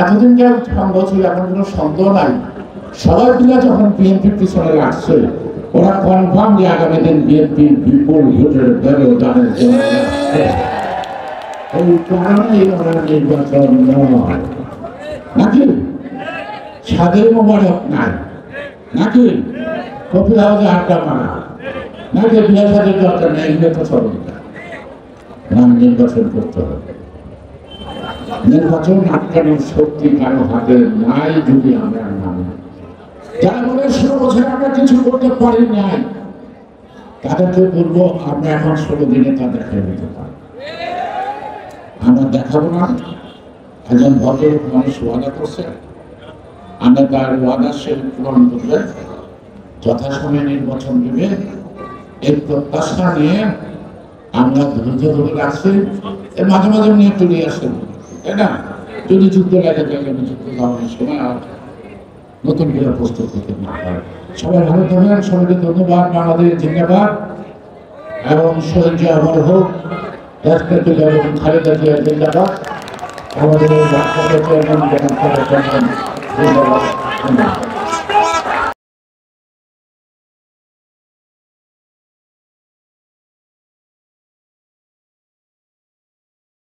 এতদিন যে সন্দেহ ছিল, এখন কোনো সন্দেহ নাই। সবাই মিলে যখন বিএনপির পিছনে লাগছে, ওরা কনফার্ম যে আগামী দিন বিএনপির বিপুল ভোটের ব্যবধানের জন্য এই কারণে ওরা নির্বাচন নয় নাকি স্বাধীন মোবারক নাই, নাকি কফি হাউসে আড্ডা মারা, নাকি বিয়ে সাদের দরকার নেই, এগুলো তো চলবে না। নির্বাচন করতে হবে। নির্বাচন আটকানোর শক্তি কারো হাতে নাই যদি আমরা নামি। যারা বলে 16 বছর আমরা কিছু করতে পারি নাই, তাদেরকে বলবো আমরা এখন 16 দিনে তা দেখাই দিতে পারি। আমরা দেখাবো না। একজন ভদ্রলোক মানুষ ওয়াদা করছে, আমরা তার ওয়াদা সে পূরণ করবে, যথাসময়ে নির্বাচন দেবে, এই প্রত্যাশা নিয়ে আমরা ধৈর্য ধরে রাখছি। এর মাঝে মাঝে নিয়ে চলে আসেন, তাই না? যদি যুদ্ধ লাগে তাহলে আমি যুদ্ধ যাওয়ার সময় আর নতুন করে প্রস্তুত হতে না হয়। সবাই ভালো থাকবেন, সবাইকে ধন্যবাদ। বাংলাদেশ জিন্দাবাদ এবং শহীদ জিয়া অমর হোক, রাষ্ট্রপতি এবং খালেদা জিয়া জিন্দাবাদ। আমাদের চেয়ারম্যান জিন্দাবাদ।